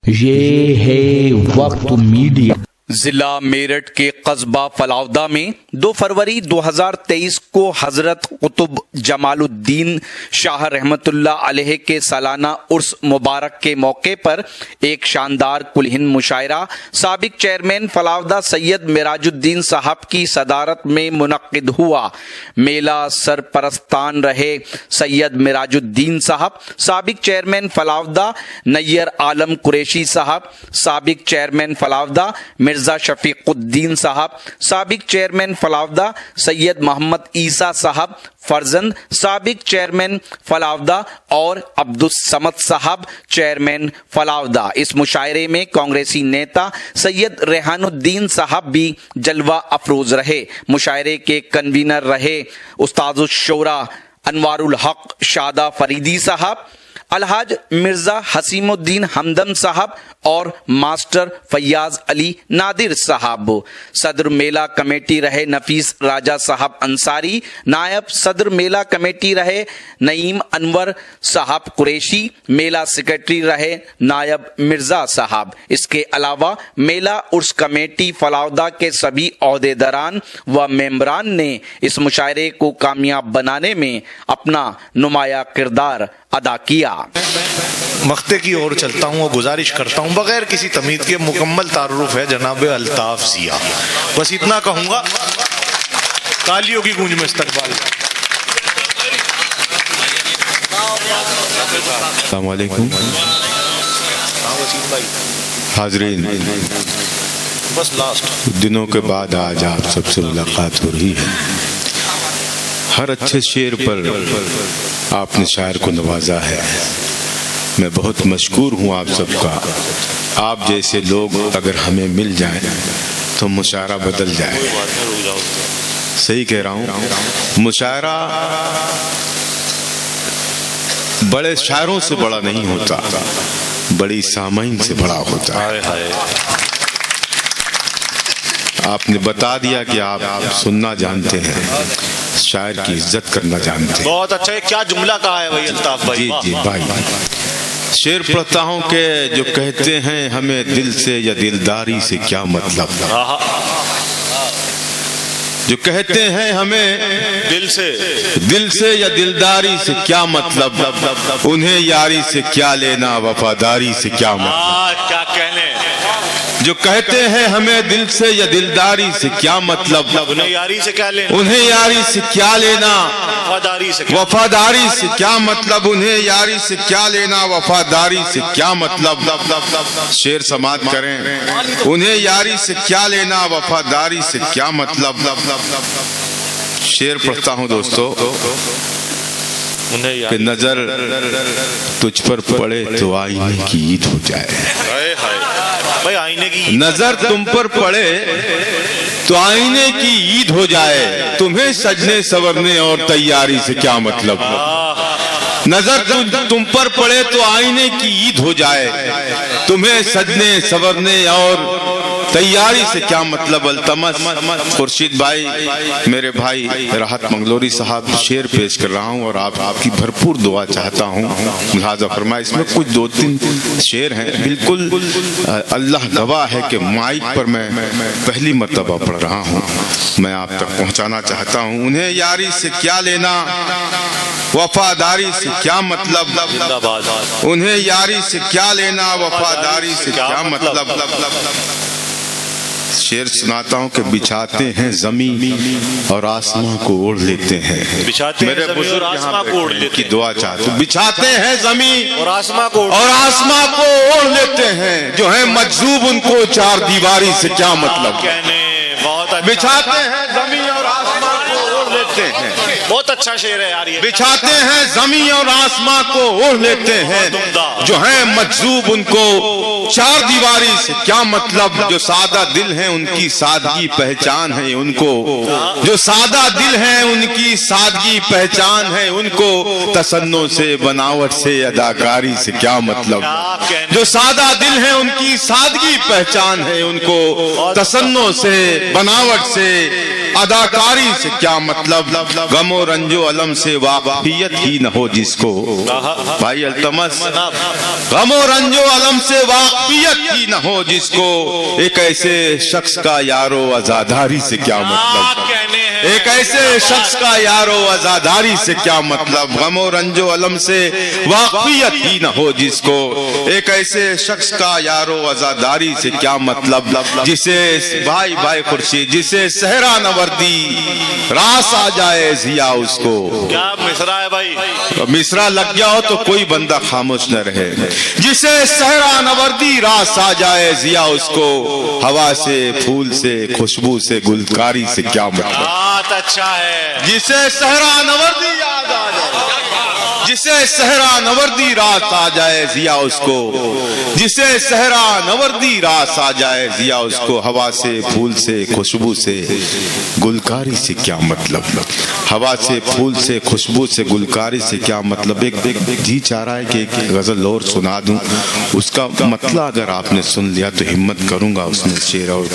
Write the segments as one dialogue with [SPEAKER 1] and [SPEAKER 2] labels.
[SPEAKER 1] ये है वक्त मीडिया।
[SPEAKER 2] जिला मेरठ के कस्बा फलावदा में 2 फरवरी 2023 को हजरत कुतुब जमालुद्दीन शाह रहमतुल्लाह अलैह के सालाना उर्स मुबारक के मौके पर एक शानदार कुल हिंद मुशायरा साबिक चेयरमैन फलावदा सैयद मिराजुद्दीन साहब की सदारत में मुनक्किद हुआ। मेला सरपरस्तान रहे सैयद मिराजुद्दीन साहब, साबिक चेयरमैन फलावदा नैयर आलम कुरैशी साहब, साबिक चेयरमैन फलावदा मिर्जा शफीकुद्दीन साहब, साबिक चेयरमैन फलावदा सैयद मोहम्मद ईसा साहब फरजंद, साबिक चेयरमैन फलावदा और अब्दुस समद साहब चेयरमैन फलावदा। इस मुशायरे में कांग्रेसी नेता सैयद रेहानुद्दीन साहब भी जलवा अफरोज रहे। मुशायरे के कन्वीनर रहे उस्ताजुश शोरा अनवारुल हक शादा फरीदी साहब, अलहाज मिर्जा हसीमुद्दीन हमदम साहब और मास्टर फैयाज अली नादिर साहब। सदर मेला कमेटी रहे नफीस राजा साहब अंसारी, नायब सदर मेला कमेटी रहे नईम अनवर साहब कुरैशी, मेला सेक्रेटरी रहे नायब मिर्जा साहब। इसके अलावा मेला उर्स कमेटी फलावदा के सभी ओहदेदारान व मेंबरान ने इस मुशायरे को कामयाब बनाने में अपना नुमाया किरदार अदा किया।
[SPEAKER 3] मख्ते की ओर चलता हूँ और गुजारिश करता हूँ बगैर किसी तमीद के, मुकम्मल तारुफ है जनाब अल्ताफ जिया। बस इतना कहूँगा, तालियों की गूंज में इस्तकबाल।
[SPEAKER 4] अस्सलाम वालेकुम हाज़रीन,
[SPEAKER 3] बस लास्ट
[SPEAKER 4] दिनों के बाद आज आप सबसे मुलाकात हो रही है। हर अच्छे शेर पर आपने शायर को नवाजा है। मैं बहुत मशकूर हूँ आप सबका। आप जैसे लोग अगर हमें मिल जाएं तो मुशायरा बदल जाए। सही कह रहा हूँ, मुशायरा बड़े शायरों से बड़ा नहीं होता, बड़ी सामाइन से बड़ा होता है। आपने बता दिया कि आप सुनना जानते हैं, शायर की इज्जत करना जानते हैं।
[SPEAKER 3] बहुत अच्छा है। क्या जुमला कहा है भाई अल्ताफ भाई?
[SPEAKER 4] जी जी भाई, शेर पढ़ता हूँ कि जो कहते हैं हमें दिल से या दिलदारी से क्या मतलब, जो कहते हैं हमें दिल से या दिलदारी से क्या मतलब, उन्हें यारी से क्या लेना वफादारी से क्या मतलब।
[SPEAKER 3] क्या कहने,
[SPEAKER 4] जो कहते हैं हमें दिल से या दिलदारी से क्या मतलब,
[SPEAKER 3] उन्हें यारी से क्या लेना,
[SPEAKER 4] उन्हें यारी से क्या लेना
[SPEAKER 3] वफादारी से
[SPEAKER 4] वफादारी से क्या मतलब, उन्हें यारी से क्या लेना वफादारी से क्या मतलब। शेर समाप्त करें, उन्हें यारी से क्या लेना वफादारी से क्या मतलब। शेर पढ़ता हूँ दोस्तों कि नजर तुझ पर पड़े तो आईने की ईद हो जाए।
[SPEAKER 3] भाई आईने की
[SPEAKER 4] नजर तुम पर पड़े तो आईने की ईद हो जाए, तुम्हें सजने सवरने और तैयारी से क्या मतलब। नजर तुम पर पड़े तो आईने की ईद हो जाए, तुम्हें सजने सवरने और तैयारी से क्या मतलब। अल्तमस खुर्शीद भाई, मेरे भाई राहत मंगलोरी साहब, शेर पेश कर रहा हूँ और आपकी भरपूर दुआ चाहता हूँ, लिहाजा फरमाए। इसमें कुछ 2-3 शेर हैं, बिल्कुल अल्लाह गवाह है कि माइक पर मैं पहली मर्तबा पढ़ रहा हूँ, मैं आप तक पहुँचाना चाहता हूँ। उन्हें यारी से क्या लेना वफादारी से क्या मतलब, उन्हें यारी से क्या लेना वफादारी से क्या मतलब। शेर सुनाता हूँ कि बिछाते हैं जमीन और आसमां को ओढ़ लेते हैं। मेरे बुजुर्ग यहाँ पे की दुआ चाहते हैं। बिछाते हैं जमीन
[SPEAKER 3] और आसमां को
[SPEAKER 4] ओढ़ लेते हैं, जो है मजजूब उनको चार दीवारी से क्या मतलब। बिछाते हैं जमीन और आसमां को ओढ़ लेते हैं।
[SPEAKER 3] बहुत अच्छा शेर है यार ये।
[SPEAKER 4] बिछाते हैं जमीन और आसमां को ओढ़ लेते हैं, जो है मजजूब उनको चार दीवारी से क्या मतलब। जो सादा दिल है उनकी सादगी पहचान है उनको, जो सादा दिल है उनकी सादगी पहचान है उनको, तसन्नो से बनावट से अदाकारी से क्या मतलब। जो सादा दिल है उनकी सादगी पहचान है उनको, तसन्नो से बनावट से अदाकारी से क्या मतलब। गमो रंजो रंजो अलम से वाकफियत ही न हो जिसको, भाई अल्तमस, गम और रंजो अलम से वाकफियत ही न हो जिसको, एक ऐसे शख्स का यारो आजादारी से क्या मतलब, एक ऐसे शख्स का यारो आजादारी से क्या मतलब, गम और रंजो अलम से वाकफियत ही न हो जिसको, एक ऐसे शख्स का यारो आजादारी से क्या मतलब, जिसे भाई भाई खुर्शीद, जिसे सहरा नवर्दी रास आ जाए जिया उसको।
[SPEAKER 3] क्या मिसरा है भाई,
[SPEAKER 4] मिसरा लग गया हो तो कोई बंदा खामोश न रहे। जिसे सहरा नवर्दी रास आ जाए जिया उसको, हवा से फूल से खुशबू से गुलकारी से क्या मतलब।
[SPEAKER 3] बात अच्छा है।
[SPEAKER 4] जिसे सहरा नवर्दी याद आ जाए, जिसे सहरा नवर्दी रात आ जाए जिया उसको, जिसे सहरा नवर्दी रात आ जाए जिया उसको, हवा से फूल से खुशबू से गुलकारी से क्या मतलब, हवा से फूल से खुशबू से गुलकारी से क्या मतलब। एक जी चाह रहा है कि एक गजल और सुना दूं, उसका मतलब अगर आपने सुन लिया तो हिम्मत करूंगा उसमें शेर और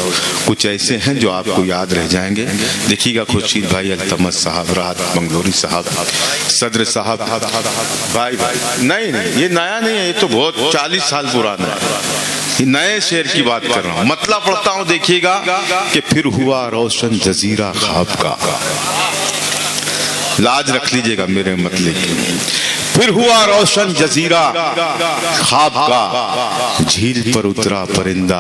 [SPEAKER 4] कुछ ऐसे हैं जो आपको याद रह जाएंगे। देखिएगा खुर्शीद भाई, अल्तमस साहब, राहत मंगलोरी साहब, सदर साहब, भाई नहीं ये नया नहीं है, ये तो बहुत 40 साल पुराना है। नए शेर की बात कर रहा हूं, मतलब पढ़ता हूं, देखिएगा कि फिर हुआ रोशन जजीरा ख्वाब का, लाज रख लीजिएगा मेरे मतलब की। फिर हुआ रोशन जजीरा ख्वाब का, झील पर उतरा परिंदा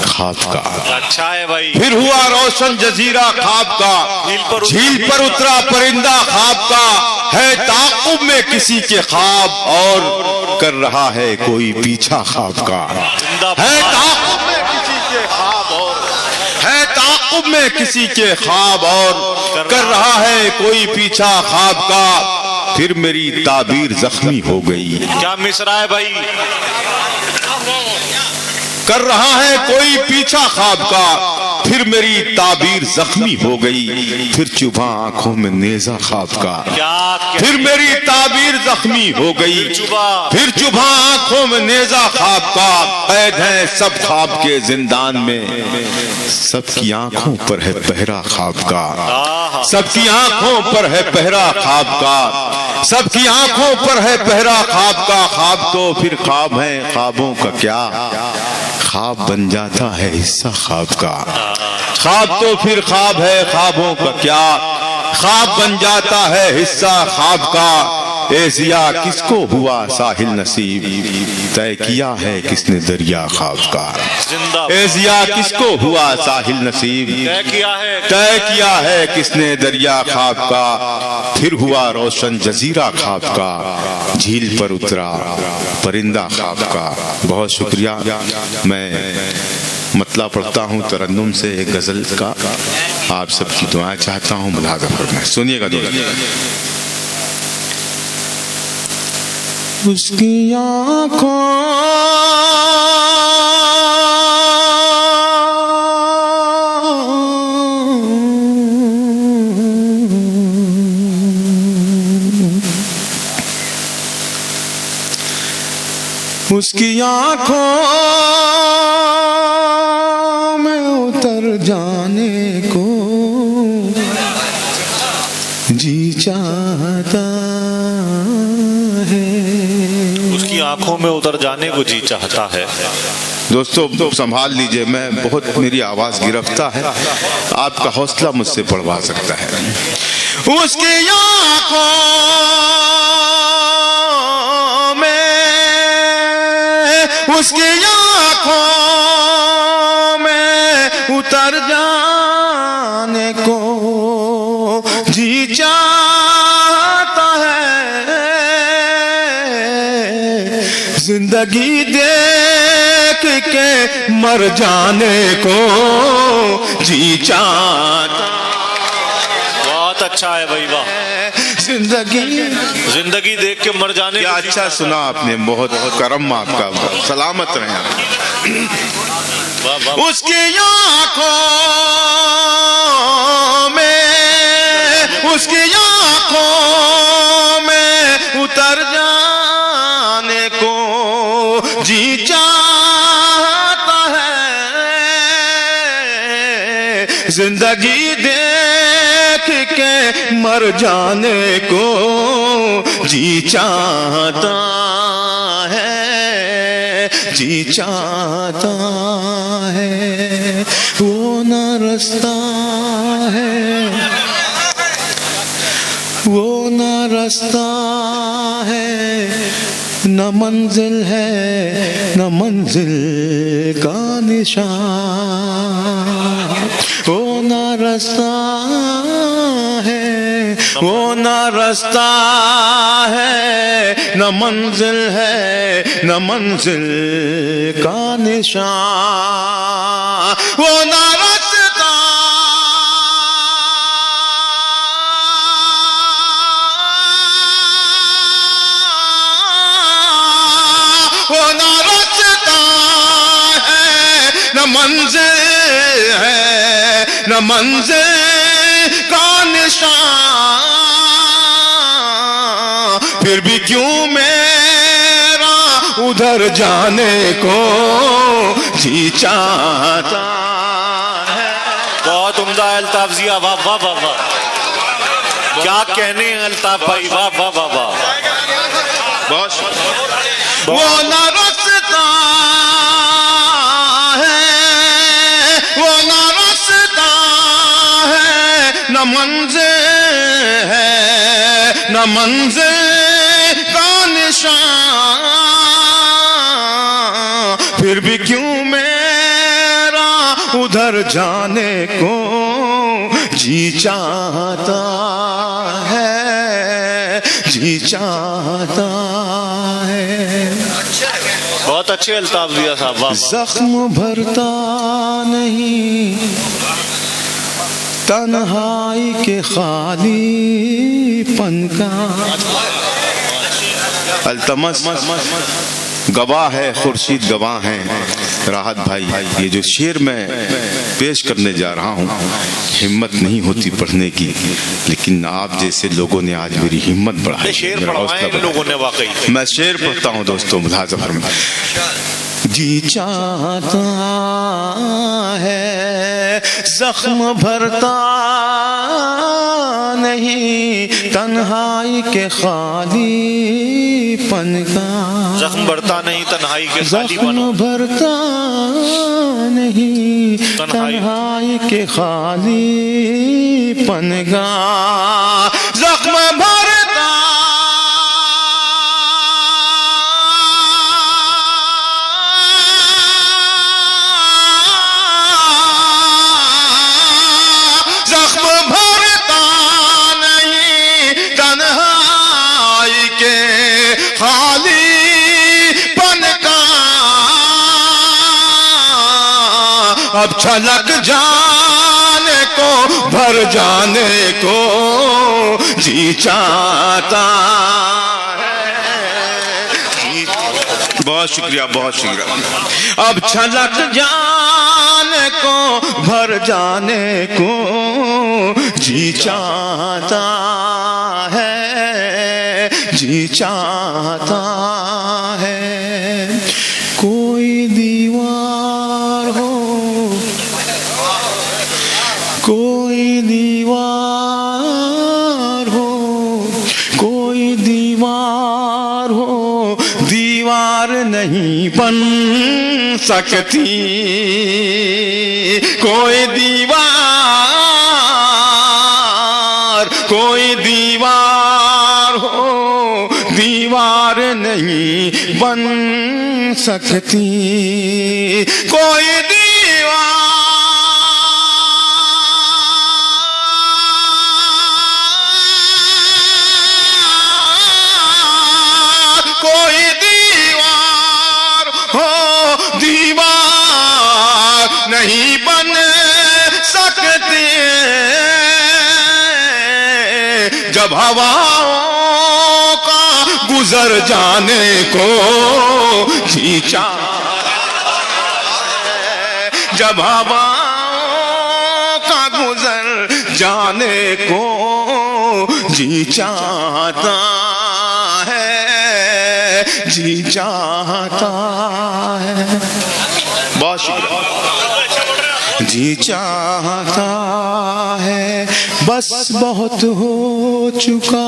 [SPEAKER 4] ख्वाब का।
[SPEAKER 3] अच्छा है भाई।
[SPEAKER 4] फिर हुआ रोशन जजीरा ख्वाब का, झील पर उतरा परिंदा ख्वाब का, है ताक़ुब में किसी के ख्वाब और कर रहा है कोई पीछा ख्वाब का। है ताक़ुब में किसी के ख्वाब और, है ताक़ुब में किसी के ख्वाब और कर रहा है कोई पीछा ख्वाब का। फिर मेरी ताबीर जख्मी हो गई।
[SPEAKER 3] क्या मिसरा है भाई।
[SPEAKER 4] कर रहा है कोई पीछा ख्वाब का, फिर मेरी ताबीर जख्मी हो गई, फिर चुभा आंखों में नेजा ख्वाब का। फिर मेरी ताबीर जख्मी हो गई, फिर चुभा आंखों में नेजा ख्वाब का। कैद है सब ख्वाब के जिंदान में, सबकी आंखों पर है पहरा ख्वाब का, सबकी आंखों पर है पहरा ख्वाब का, सबकी आंखों पर है पहरा ख्वाब का। ख्वाब तो फिर ख्वाब है, ख्वाबों का क्या, ख्वाब बन जाता है हिस्सा ख्वाब का। ख्वाब तो फिर ख्वाब है, ख्वाबों का क्या, ख्वाब बन जाता है हिस्सा ख्वाब का। ए जिया किसको हुआ साहिल नसीब, तय किया है किसने दरिया ख्वाब का। ए जिया किसको हुआ साहिल नसीब, तय किया है किसने दरिया ख्वाब का। फिर हुआ रोशन जजीरा ख्वाब का, झील पर उतरा परिंदा ख्वाब का। बहुत शुक्रिया। मैं मतलब पढ़ता हूँ तरन्नुम से एक गजल का, आप सबकी दुआएं चाहता हूँ, मुलाज़ा फरमाएं। सुनिएगा दोस्तों। उसकी आँखों उसकी आँखों में उतर जाने को जी चाहता है,
[SPEAKER 3] उसकी आंखों में उतर जाने को जी चाहता है।
[SPEAKER 4] दोस्तों तो संभाल लीजिए, मैं बहुत मेरी आवाज गिरफ्तार है, आपका हौसला मुझसे बढ़वा सकता है। उसकी आँखों उसकी आँखों में उतर जाने को जी चाहता है, जिंदगी देख के मर जाने को जी चाहता।
[SPEAKER 3] बहुत अच्छा है भाई, वाह। जिंदगी देख के मर जाने।
[SPEAKER 4] क्या अच्छा सुना आपने, बहुत करम आपका, सलामत रहे। उसकी आँखों में, उसकी आँखों में उतर जाने को जी चाहता है, जिंदगी देख के मर जाने को जी चाहता है, जी चाहता है। वो न रास्ता है, वो न रास्ता है, न मंजिल है, न मंजिल का निशान। वो न रास्ता है, वो न रास्ता है, न मंजिल है, न मंजिल का निशान। वो न रास्ता, वो न रास्ता है, न मंजिल है, न मंजिल का निशान। फिर भी क्यों मेरा उधर जाने को जी चाहता है।
[SPEAKER 3] बहुत उम्दा अल्ताफ जिया, वाह वाह वाह वाह, क्या कहने हैं अल्ताफ भाई, वाह वाह वाह वाह।
[SPEAKER 4] वो न रास्ता है, वो न रास्ता है, न मंजिल है, न मंजिल का निशान। फिर भी क्यों मेरा उधर जाने को जी चाहता है, जी चाहता है।
[SPEAKER 3] बहुत अच्छे अल्ताफ जिया साहब, वाह।
[SPEAKER 4] जख्म भरता नहीं तन्हाई के खालीपन का, अल्तमस गवाह है, खुर्शीद गवाह हैं। राहत भाई, ये जो शेर मैं पेश करने जा रहा हूँ, हिम्मत नहीं होती पढ़ने की, लेकिन आप जैसे लोगों ने आज मेरी हिम्मत बढ़ाई।
[SPEAKER 3] शेर पढ़वाए इन लोगों ने वाकई।
[SPEAKER 4] मैं शेर पढ़ता हूँ दोस्तों, मुलाज़ा फरमाएं। जी चाहता है, जख्म भरता नहीं तन्हाई के खालीपन का।
[SPEAKER 3] जख्म भरता नहीं तन्हाई के
[SPEAKER 4] जख्म भरता नहीं तन्हाई के खालीपन का। जख्म भरता अब छलक जाने को, भर जाने को जी चाहता है। बहुत शुक्रिया, बहुत शुक्रिया। अब छलक जाने को, भर जाने को जी चाहता है, जी चाहता है। कोई दीवार हो, कोई दीवार हो, कोई दीवार हो, दीवार नहीं बन सकती। कोई दीवार, कोई दीवार हो, दीवार नहीं बन सकती। कोई दीवार, कोई दीवार हो, दीवार नहीं बन सकती। जब हवाओं का गुजर जाने को जी चाहता है, जब हवाओं का गुजर जाने को जी चाहता है, जी चाहता है। बहुत शुक्रिया। जी चाहता है बस बहुत हो चुका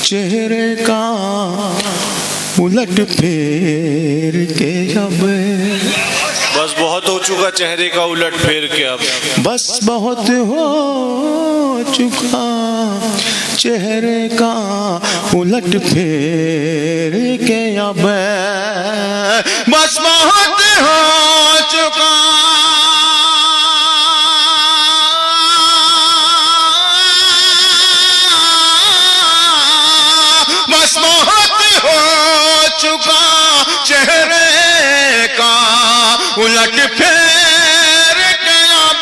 [SPEAKER 4] चेहरे का उलट फेर के अब
[SPEAKER 3] बस बहुत हो चुका चेहरे का उलट फेर के अब
[SPEAKER 4] बस बहुत हो चुका चेहरे का उलट फेर के अब बस बहुत हो चुका बस बहुत हो चुका चेहरे का उलट फेर के अब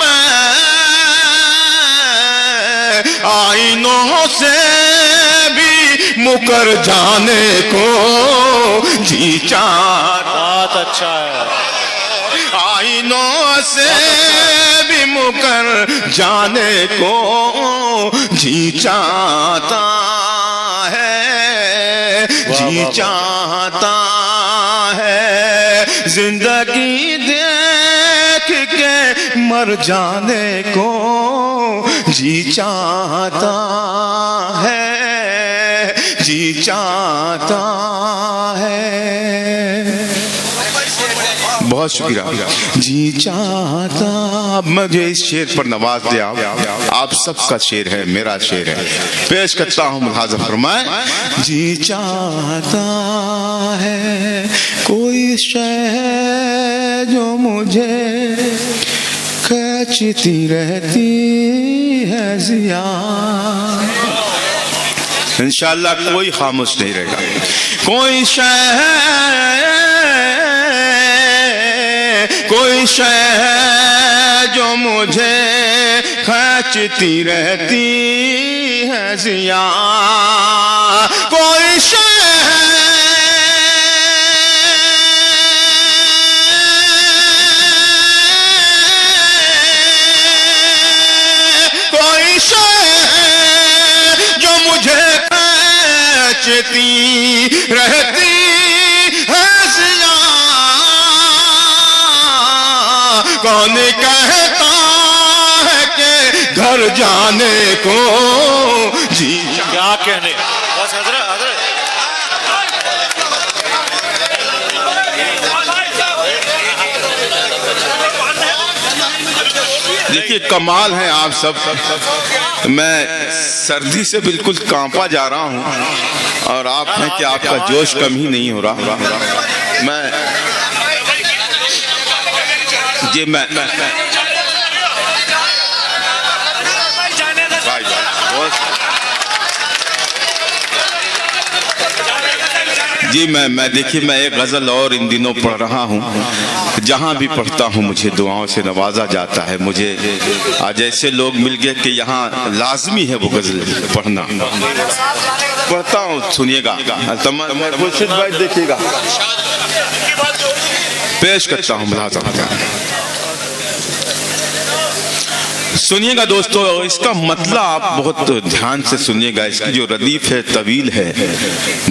[SPEAKER 4] आईनों से भी मुकर जाने को जी चाहता।
[SPEAKER 3] बहुत अच्छा है।
[SPEAKER 4] आईनों से भी मुकर जाने को जी चाहता है जी चाहता है जिंदगी देख के मर जाने को जी चाहता है जी चाहता है। बहुत शुक्रिया। जी चाहता। अब मुझे इस शेर पर नवाज दिया, आप सबका शेर है, मेरा शेर है, पेश करता हूँ। मुलाज़ा फरमाए। जी चाहता है कोई शय जो मुझे खींचती रहती है जिया। इंशाअल्लाह कोई खामोश नहीं रहेगा। कोई शय जो मुझे खींचती रहती है जिया। कोई जो मुझे खींचती रहती है जिया। कौन कहता है कि घर जाने को जी।
[SPEAKER 3] क्या कहने, बस हजरत
[SPEAKER 4] देखिए कमाल है आप सब। मैं सर्दी से बिल्कुल कांपा जा रहा हूं और आप हैं कि आपका जोश कम ही नहीं हो रहा। मैं देखिए मैं एक गजल और इन दिनों पढ़ रहा हूँ। जहाँ भी पढ़ता हूँ मुझे दुआओं से नवाजा जाता है। मुझे आज ऐसे लोग मिल गए कि यहाँ लाजमी है वो गजल पढ़ना। पढ़ता हूँ, सुनिएगा। भाई देखिएगा, पेश करता हूँ। सुनिएगा दोस्तों, इसका मतलब आप बहुत ध्यान से सुनिएगा। इसकी जो रदीफ है तवील है,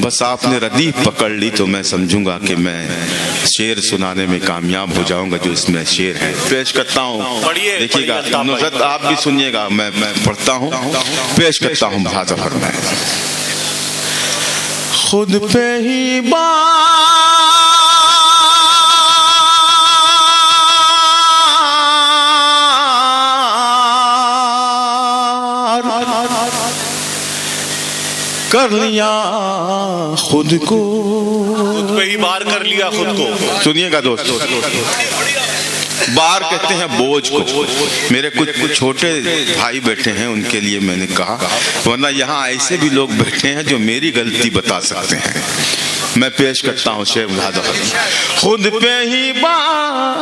[SPEAKER 4] बस आपने रदीफ पकड़ ली तो मैं समझूंगा कि मैं शेर सुनाने में कामयाब हो जाऊंगा जो इसमें शेर है। पेश करता हूँ, देखिएगा नुसरत, आप भी सुनिएगा। मैं पढ़ता हूँ, पेश करता हूँ। मुलाज़ा फरमाए। खुद पे ही कर लिया खुद को,
[SPEAKER 3] खुद पे ही बार कर लिया खुद को।
[SPEAKER 4] सुनिएगा दोस्तों, बार कहते हैं बोझ को। मेरे कुछ छोटे भाई बैठे हैं, उनके लिए मैंने कहा, वरना यहाँ ऐसे भी लोग बैठे हैं जो मेरी गलती बता सकते हैं। मैं पेश करता हूँ शेर। मुलाज़ा फरमाए। खुद पे ही बार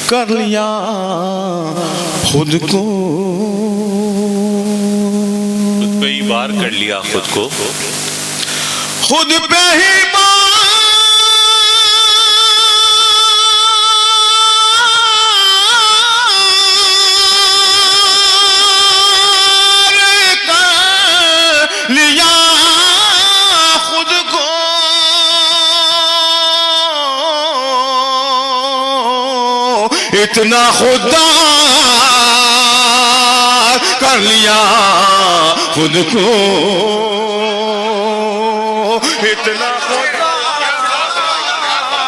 [SPEAKER 4] कर लिया खुद को,
[SPEAKER 3] खुद पे ही बार कर लिया खुद को।
[SPEAKER 4] खुद पे ही लिया खुद को। इतना खुदा कर लिया खुद को, इतना खुदा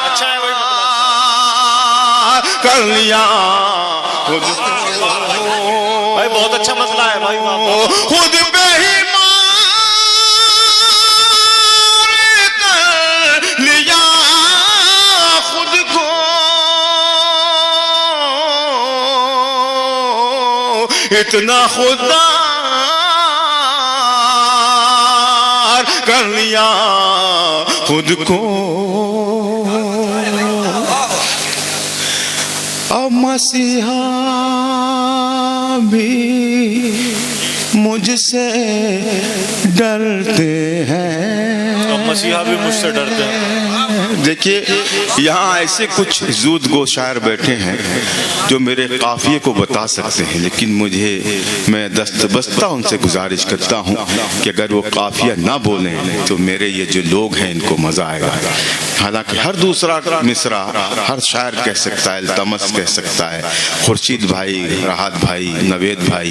[SPEAKER 3] अच्छा है भाई,
[SPEAKER 4] कर लिया खुद को।
[SPEAKER 3] भाई बहुत अच्छा मसला है भाई,
[SPEAKER 4] खुद पे ही लिया खुद को, इतना खुदा कर लिया खुद को। अब मसीहा भी मुझसे डरते हैं,
[SPEAKER 3] अब मसीहा भी मुझसे डरते हैं।
[SPEAKER 4] देखिए यहाँ ऐसे कुछ जूद गो शायर बैठे हैं जो मेरे काफिये को बता सकते हैं, लेकिन मैं दस्तबस्ता उनसे गुजारिश करता हूँ कि अगर वो काफिया ना बोले तो मेरे ये जो लोग हैं इनको मजा आएगा। हालांकि हर दूसरा मिसरा हर शायर कह सकता है, इल्तमस कह सकता है, खुर्शीद भाई, राहत भाई, नवेद भाई।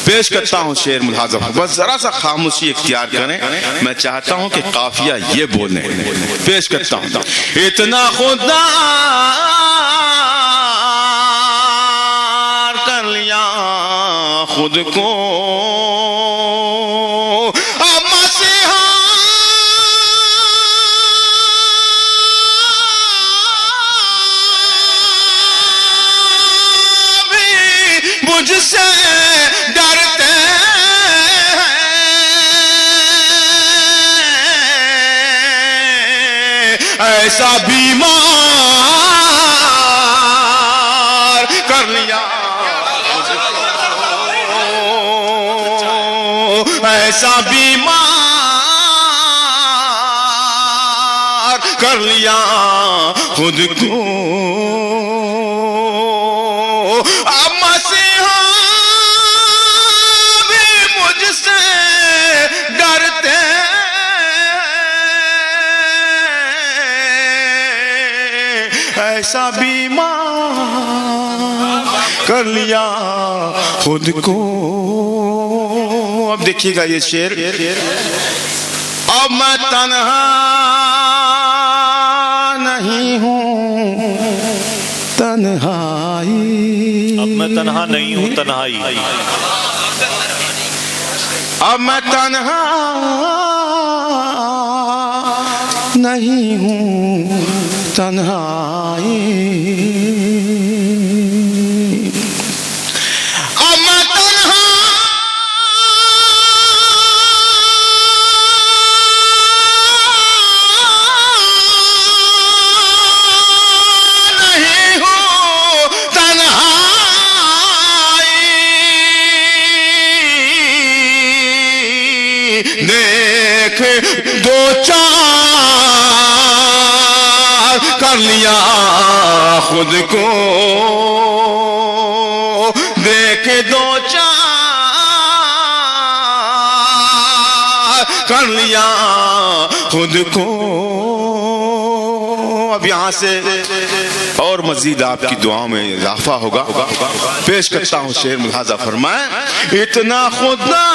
[SPEAKER 4] पेश करता हूँ शेर मुलाज़म, बस जरा सा खामोशी इख्तियार करें, मैं चाहता हूँ कि काफिया ये बोले। पेश करता हूँ, इतना खुदा कर लिया खुद को, अब मसीहा भी मुझसे डरते हैं, ऐसा बीमार कर लिया, ऐसा बीमार कर लिया खुद को। अब मसीहा भी मुझसे डरते हैं, ऐसा बीमार कर लिया खुद को। अब देखिएगा ये शेर, अब मैं तन्हा नहीं हूँ तन्हाई,
[SPEAKER 3] अब मैं तन्हा नहीं हूँ तन्हाई,
[SPEAKER 4] अब मैं तन्हा नहीं हूँ तन्हाई, अब मैं तन्हा देख दो चार कर लिया खुद को, देख दो चार कर लिया खुद को। अब यहाँ से और मजीद आपकी दुआओं में इजाफा होगा। पेश करता हूँ शेर, मुलाजा फरमाए, इतना खुदा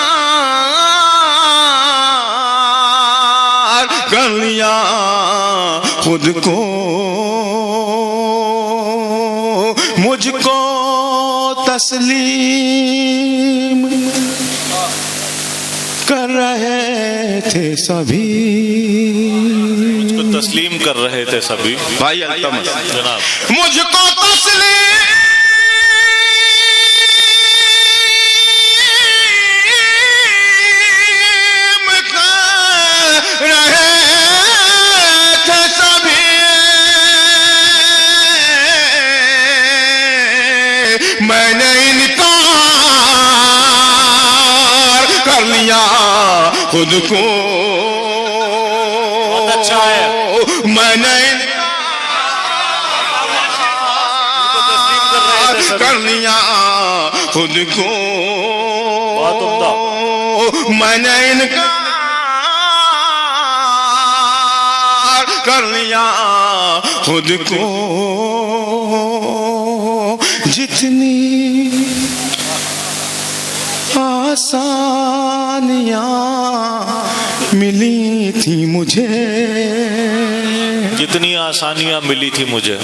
[SPEAKER 4] कर लिया खुद को, मुझको तस्लीम कर रहे थे सभी,
[SPEAKER 3] मुझको तस्लीम कर रहे थे सभी।
[SPEAKER 4] भाई अल्तमस
[SPEAKER 3] जनाब,
[SPEAKER 4] मुझको तस्लीम मैंने इनकार कर लिया खुद को।
[SPEAKER 3] बहुत अच्छा है,
[SPEAKER 4] मैंने
[SPEAKER 3] इनकार
[SPEAKER 4] कर लिया खुद को।
[SPEAKER 3] बहुत उम्दा।
[SPEAKER 4] मैंने इनकार कर लिया खुद को। जितनी आसानियां मिली थी मुझे,
[SPEAKER 3] जितनी आसानियां मिली थी मुझे,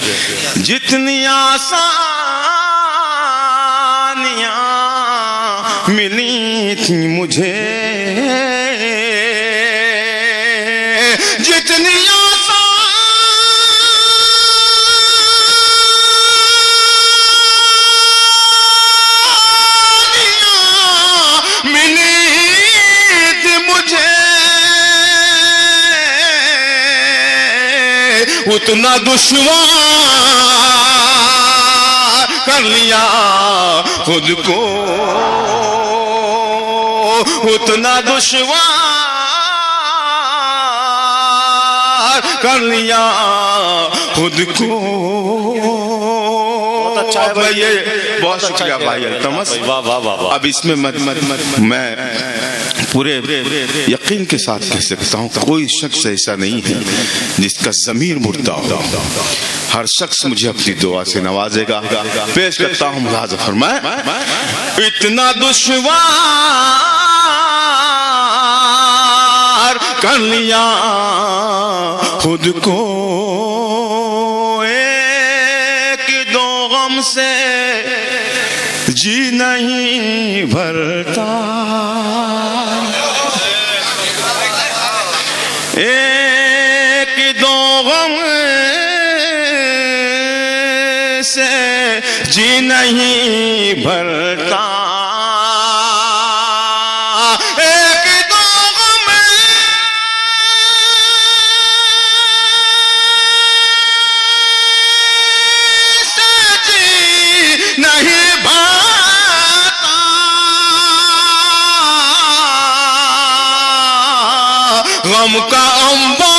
[SPEAKER 4] जितनी आसानियां मिली थी मुझे, जितनी उतना दुश्वार कर लिया खुद को, उतना दुश्वार कर लिया खुद को।
[SPEAKER 3] बहुत अच्छा है भाई,
[SPEAKER 4] ये बहुत शुक्रिया भाई अल्तमस।
[SPEAKER 3] वाह वाह वाह वाह।
[SPEAKER 4] अब इसमें मैं पूरे यकीन के साथ कह सकता हूँ कोई शख्स ऐसा नहीं है जिसका ज़मीर मुर्दा हो। हर शख्स मुझे अपनी दुआ से नवाजेगा। पेश करता हूँ मुलाज़ा फरमाए। इतना दुश्वार कर लिया खुद को, एक दो गम से जी नहीं भरता, एक दो गम से जी नहीं भरता, एक दो गम से जी नहीं भरता, गम का अंबार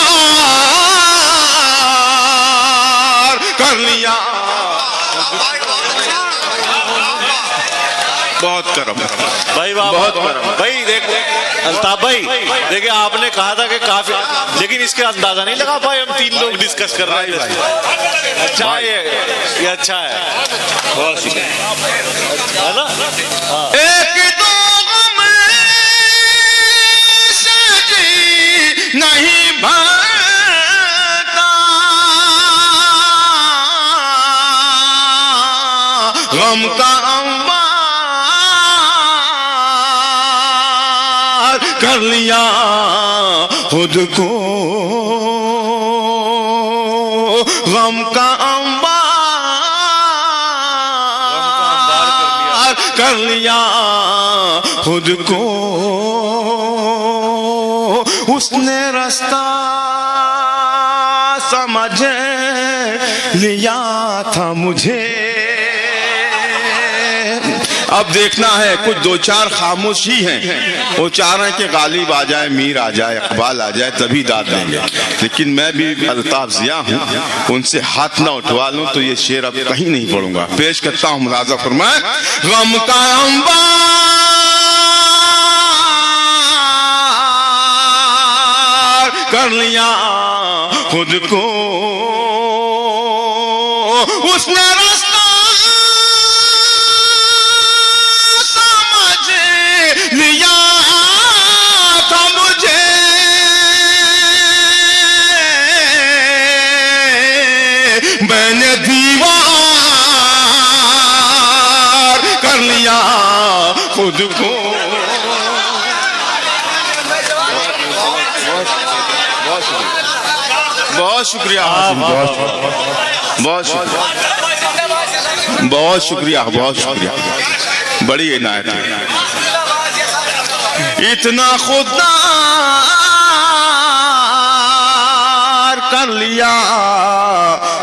[SPEAKER 4] कर लिया। बहुत करम
[SPEAKER 3] भाई वाह, बहुत भाई। देखो अल्ताफ भाई, देखिए आपने कहा था कि काफी, लेकिन इसके अंदाजा नहीं लगा पाए। हम तीन लोग डिस्कस कर रहे हैं। अच्छा है ये अच्छा है, बहुत है ना।
[SPEAKER 4] एक दो गम से जी नहीं भरता, गम का अंबार कर लिया खुद को, गम का अंबार कर लिया खुद को। उसने रास्ता समझ लिया था मुझे। अब देखना है कुछ दो चार खामोशी हैं, वो चाह रहे हैं कि गालिब आ जाए, मीर आ जाए, इकबाल आ जाए तभी दाद देंगे। लेकिन मैं भी अल्ताफ जिया हूँ, उनसे हाथ ना उठवा लूं तो ये शेर अब कहीं नहीं पढ़ूंगा। पेश करता हूँ मुलाज़ा फरमाए। गम का अंबार कर लिया खुद को, उसने रास्ता समझ लिया था मुझे। मैंने दीवार कर लिया खुद को। बहुत शुक्रिया, बहुत शुक्रिया, बहुत शुक्रिया, बहुत शुक्रिया, बड़ी इनायत है। इतना खुददार कर लिया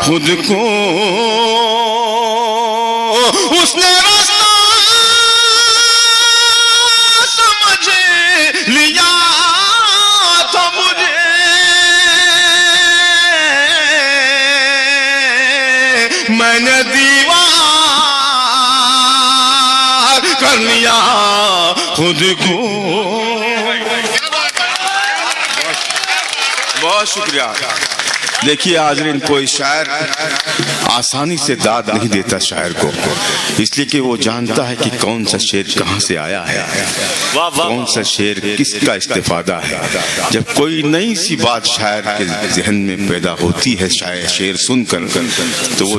[SPEAKER 4] खुद को, उसने रास्ता समझ लिया था मुझे। मैंने दीवार कर लिया खुद को। बहुत शुक्रिया। देखिए हाज़रीन, कोई शायर आसानी से दाद नहीं देता शायर को, इसलिए कि वो जानता है कि कौन सा शेर कहाँ से आया है, कौन सा शेर किसका इस्तेफादा है। जब कोई नई सी बात शायर के जहन में पैदा होती है शायर शेर सुनकर, तो वो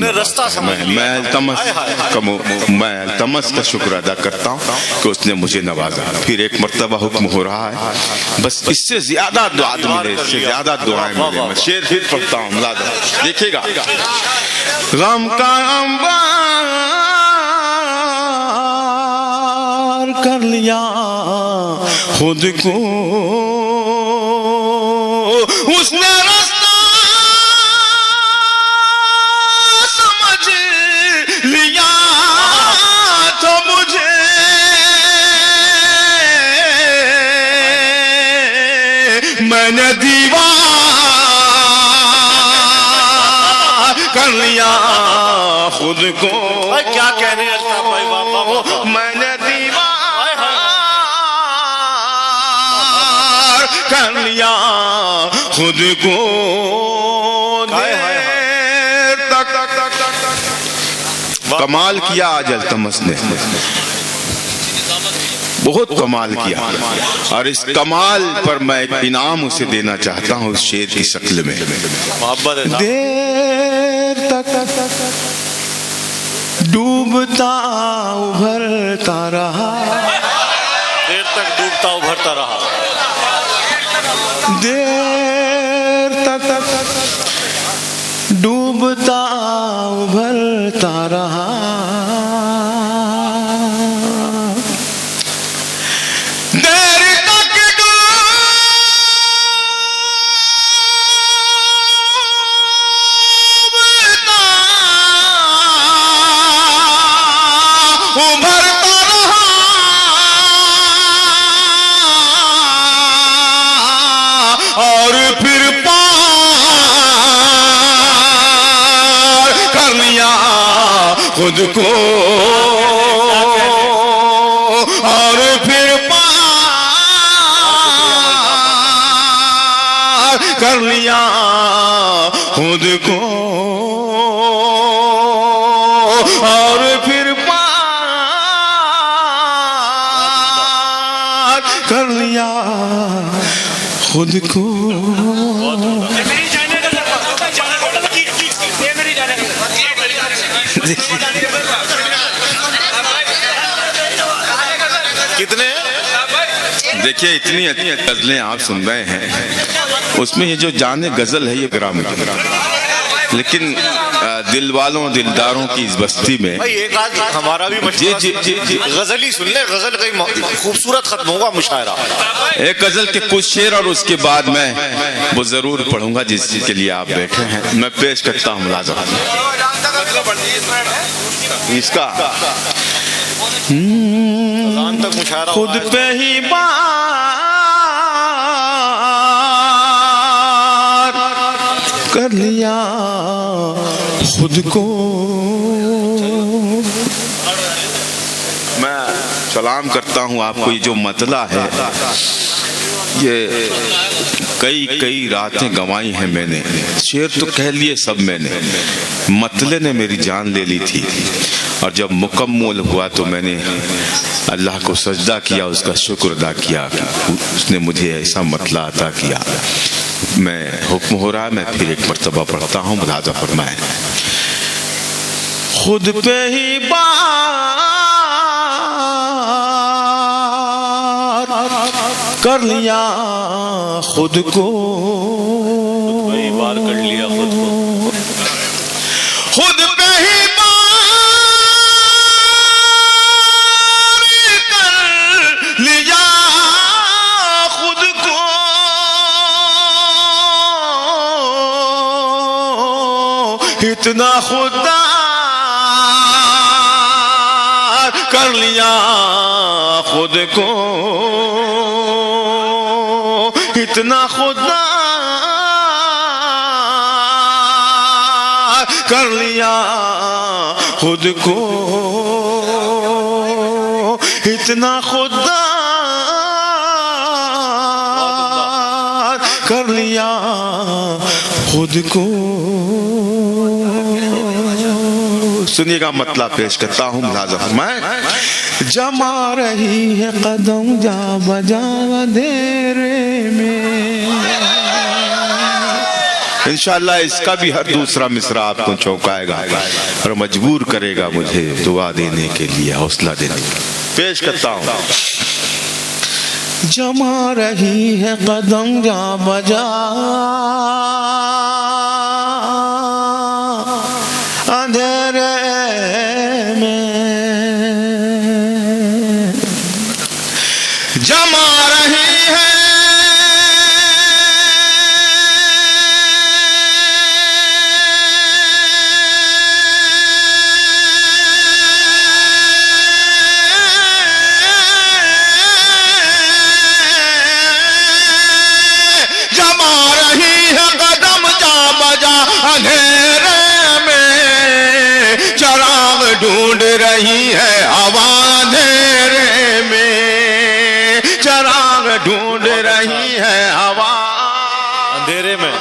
[SPEAKER 4] मैं अल्तमस का शुक्र अदा करता हूँ कि उसने मुझे नवाजा। फिर एक मर्तबा हुक्म हो रहा है, बस इससे ज्यादा दुआ मिले, इससे ज्यादा दुआएं मिले। मैं शेर फिर पढ़ता हूँ, देखिएगा। गम का अंबार कर लिया खुद को, उसने रास्ता समझ लिया तो मुझे मैंने दीवार कर लिया खुद को।
[SPEAKER 3] क्या कहने अल्ताफ भाई, वाह
[SPEAKER 4] मैंने दीवार कर लिया खुद को। कमाल किया आज अल्तमस ने, बहुत कमाल किया, और इस कमाल पर मैं एक इनाम उसे देना चाहता हूँ इस शेर की शक्ल में। देर तक डूबता उभरता रहा,
[SPEAKER 3] देर तक डूबता उभरता रहा,
[SPEAKER 4] देर तक डूबता उभरता रहा, देर तक डूबता उभरता रहा, और फिर पार कर लिया खुद को, और फिर पार कर लिया खुद को, और फिर पार कर लिया खुद को।
[SPEAKER 3] कितने
[SPEAKER 4] देखिए इतनी अच्छी गजलें आप सुन रहे हैं, उसमें ये जो जाने गजल है ये ग्राम, लेकिन दिल वालों दिलदारों की इस बस्ती में
[SPEAKER 3] भाई एक आज हमारा भी
[SPEAKER 4] जी जी जी जी
[SPEAKER 3] गजल ही सुन ले, गजल कहीं खूबसूरत खत्म होगा मुशायरा।
[SPEAKER 4] एक गजल के कुछ शेर और उसके बाद मैं वो जरूर पढ़ूंगा जिसके लिए आप बैठे हैं। मैं पेश करता हूँ मुलाज़ा इसका।
[SPEAKER 3] तक मुशायरा
[SPEAKER 4] खुद पे ही बार कर लिया खुद को। मैं सलाम करता हूँ आपको। ये जो मतला है ये कई कई रातें गंवाई हैं मैंने, शेर तो कह लिए सब मैंने, मतले ने मेरी जान ले ली थी, और जब मुकम्मल हुआ तो मैंने अल्लाह को सजदा किया, उसका शुक्र अदा किया, उसने मुझे ऐसा मतला अता किया। मैं हुक्म हो रहा है, मैं फिर एक मर्तबा पढ़ता हूँ, मुलाज़ा फरमाए। खुद पे ही बार कर लिया खुद को,
[SPEAKER 3] बार कर लिया खुद को,
[SPEAKER 4] खुद पे ही लिया खुद को, इतना खुदा कर लिया खुद को, इतना खुदा कर लिया खुद को, इतना खुदा कर लिया खुद को। सुनिएगा मतलब पेश करता हूँ, मुलाज़ा फरमाएं। जमा रही है कदम जा बजा अंधेरे में। इंशाअल्लाह इसका भी हर दूसरा मिसरा आपको चौंकाएगा और मजबूर करेगा मुझे दुआ देने के लिए, हौसला देने के लिए। पेश करता हूँ। जमा रही है कदम जा बजा अंधेरे में, जमा रही है ढूंढ रही है हवा अंधेरे में, चराग ढूंढ रही है हवा
[SPEAKER 3] अंधेरे में,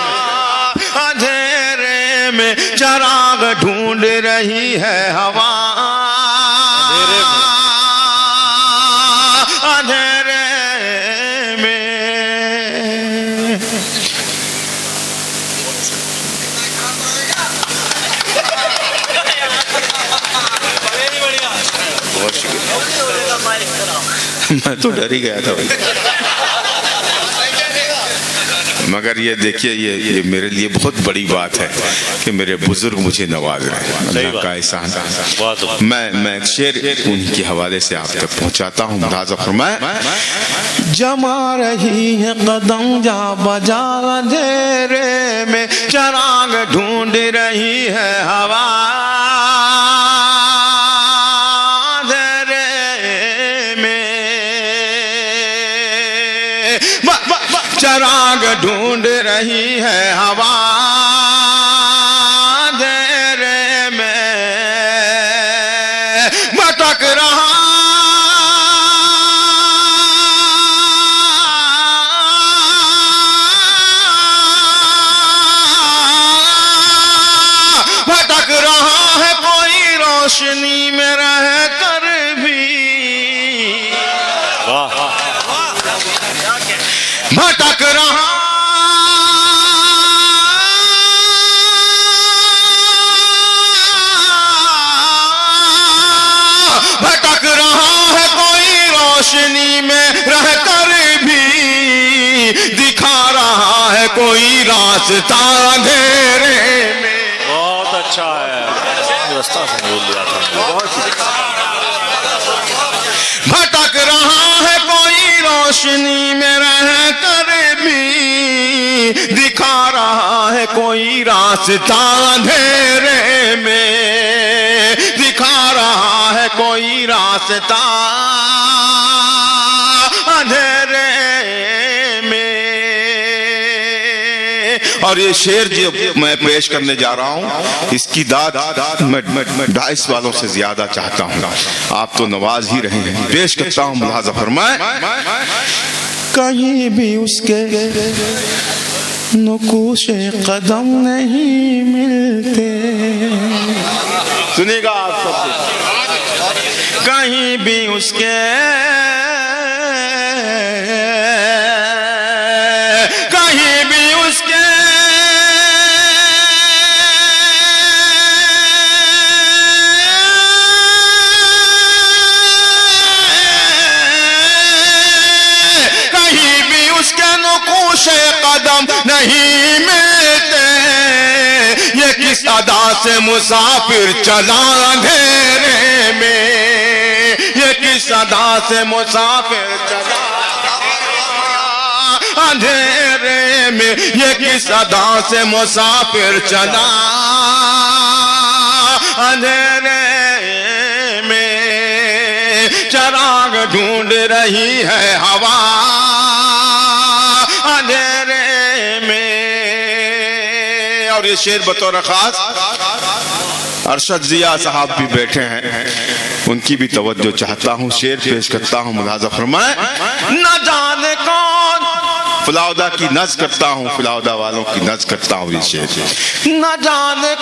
[SPEAKER 4] अंधेरे में चराग ढूंढ रही है हवा अंधेरे में। मैं तो डर ही गया था भाई। मगर ये देखिए, ये मेरे लिए बहुत बड़ी बात है कि मेरे बुजुर्ग मुझे नवाज रहे हैं, अल्लाह का एहसान। मैं एक शेर उनके हवाले से आप तक पहुंचाता हूँ, मुलाज़ा फरमाएं। जमा रही है कदम जा बजा अंधेरे में, चराग ढूंढ रही है हवा चराग ढूंढ रही है हवा अंधेरे में, भटक रहा है कोई रोशनी में रह कर भी, भटक रहा है कोई रोशनी में रहकर भी, दिखा रहा है कोई रास्ता अंधेरे में।
[SPEAKER 3] बहुत अच्छा है, रास्ता से बोल दिया था।
[SPEAKER 4] भटक रहा है कोई रोशनी में रह कर भी, दिखा रहा है कोई रास्ता अंधेरे में, दिखा रहा है कोई रास्ता अंधेरे में। और ये शेर जो मैं पेश करने जा रहा हूँ, इसकी दाद मैं 250 वालों से ज्यादा चाहता हूँ। आप तो नवाज ही रहे हैं। पेश करता हूँ, मुलाज़ा फरमाएं। कहीं भी उसके नुकूशे कदम नहीं मिलते। सुनिएगा आप सब, कहीं भी उसके कदम नहीं मिलते। ये किस अदा से मुसाफिर चला अंधेरे में, ये किस अदा से मुसाफिर चला अंधेरे में, ये किस अदा से मुसाफिर चला अंधेरे में। चराग ढूंढ रही है हवा अंधेरे में। और ये शेर बतौर खास अरशद जिया साहब भी बैठे हैं, उनकी भी तवज्जो चाहता हूँ। शेर पेश करता हूँ, मुलाज़ा फरमाएं। न जाने कौन फलाउदा की नज करता हूँ, फलाउदा वालों की नज करता हूँ ये शेर। न जाने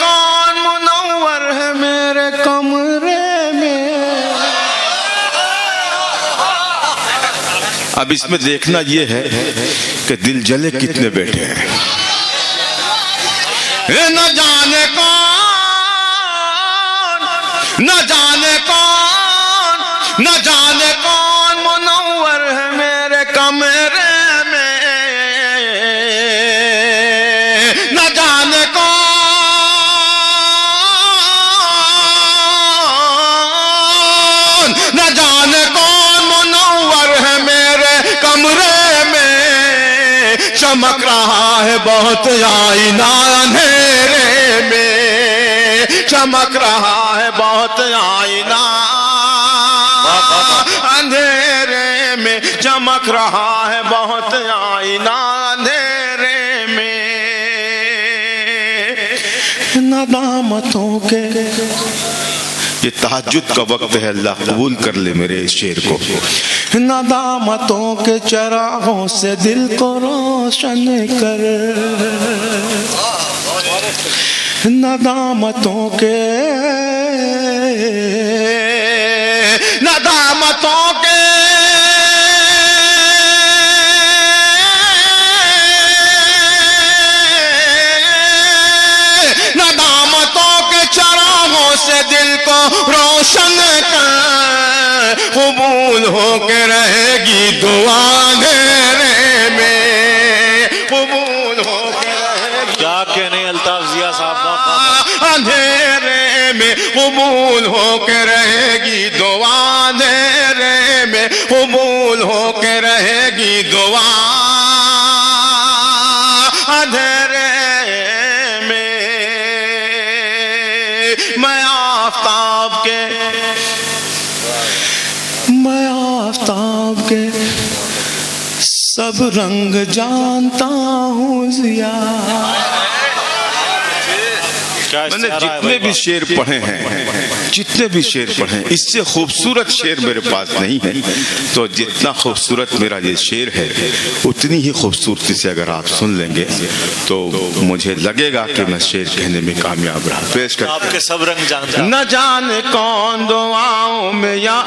[SPEAKER 4] कौन मुनव्वर है मेरे कमरे में। अब इसमें देखना ये है कि दिल जले कितने बैठे हैं। न जाने कौन मुनव्वर है मेरे कमरे में। न जाने कौन मुनव्वर है मेरे कमरे में। चमक रहा है बहुत आईना अंधेरे में। चमक रहा है बहुत आईना अंधेरे में। चमक रहा है बहुत आईना अंधेरे में। नदामतों के ये तहज्जुद का वक्त है, अल्लाह कबूल कर ले मेरे इस शेर को। नदामतों के चरागों से दिल को रोशन कर। नदामतों के चरागों से दिल को रोशन कर। कबूल होके रहेगी दुआ अंधेरे में। कबूल होके रहेगी,
[SPEAKER 3] क्या कहने अल्ताफ जिया साहब
[SPEAKER 4] अंधेरे में। कबूल होके रहेगी दुआ अंधेरे में। कबूल होके रहेगी दुआ अंधेरे में। मैं आफताब के सब रंग जानता हूँ जिया। मैंने जितने भी शेर पढ़े हैं, इससे खूबसूरत शेर मेरे पास नहीं है। तो जितना खूबसूरत मेरा ये शेर है, उतनी ही खूबसूरती से अगर आप सुन लेंगे तो मुझे लगेगा कि मैं शेर कहने में कामयाब रहा। पेश कर।
[SPEAKER 3] आपके सब रंग जानता।
[SPEAKER 4] न जाने कौन दुआओं में या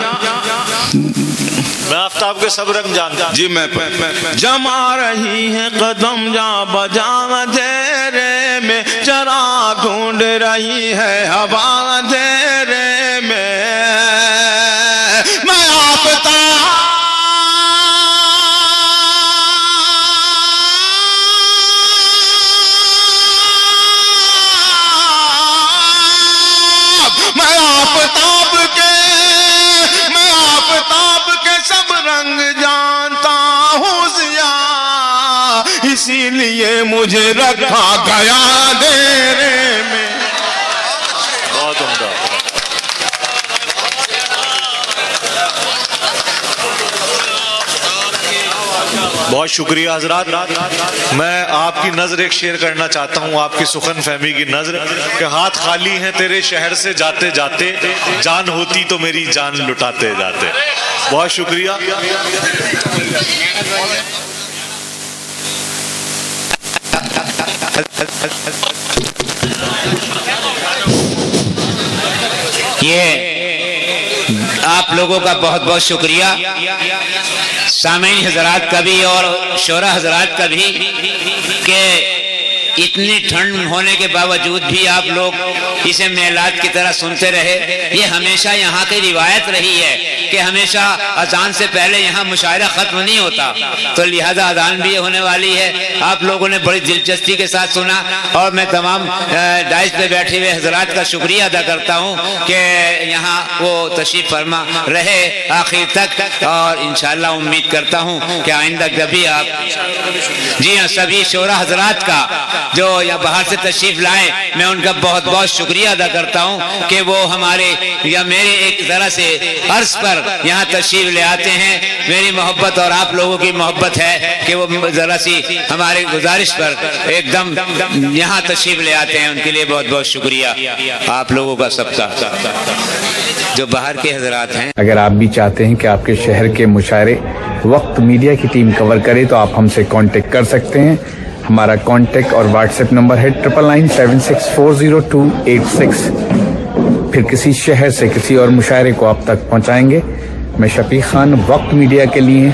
[SPEAKER 3] मैं आफ्ताब के सब रंग जानता।
[SPEAKER 4] जी मैं जमा रही है कदम जा बजा अंधेरे में। चरा ढूंढ रही है हवा अंधेरे में। मैं आफताब के सब रंग जानता हूँ जिया। इसीलिए मुझे रखा गया अंधेरे में।
[SPEAKER 3] बहुत उम्दा। बहुत शुक्रिया हजरात। मैं आपकी नजर एक शेर करना चाहता हूँ, आपकी सुखन फहमी की नजर के हाथ खाली हैं तेरे शहर से जाते जाते। जान होती तो मेरी जान लुटाते जाते। बहुत शुक्रिया।
[SPEAKER 5] ये आप लोगों का बहुत बहुत शुक्रिया। सामीन हजरात का भी और शोरा हजरात का भी कि इतनी ठंड होने के बावजूद भी आप लोग इसे मेलाद की तरह सुनते रहे। ये हमेशा यहाँ की रिवायत रही है कि हमेशा अजान से पहले यहाँ मुशायरा खत्म नहीं होता, तो लिहाजा अजान भी होने वाली है। आप लोगों ने बड़ी दिलचस्पी के साथ सुना और मैं तमाम डाइस पे बैठे हुए हजरात का शुक्रिया अदा करता हूँ कि यहाँ वो तशरीफ फरमा रहे आखिर तक। और इंशाअल्लाह उम्मीद करता हूँ कि आइंदा कभी आप जी हाँ सभी शोरा हजरात का जो यहाँ बाहर से तशरीफ लाए, मैं उनका बहुत बहुत शुक्रिया अदा करता हूँ कि वो हमारे या मेरे एक जरा से अर्ज पर यहाँ तशरीफ ले आते हैं। मेरी मोहब्बत और आप लोगों की मोहब्बत है कि वो जरा सी हमारी गुजारिश पर एकदम यहाँ तशरीफ ले आते हैं। उनके लिए बहुत बहुत शुक्रिया आप लोगों का सबका। जो बाहर के हजरात हैं,
[SPEAKER 1] अगर आप भी चाहते हैं कि आपके शहर के मुशायरे वक्त मीडिया की टीम कवर करे तो आप हमसे कांटेक्ट कर सकते हैं। हमारा कांटेक्ट और व्हाट्सएप नंबर है 9997640286। फिर किसी शहर से किसी और मुशायरे को आप तक पहुंचाएंगे। मैं शफीक खान, वक्त मीडिया के लिए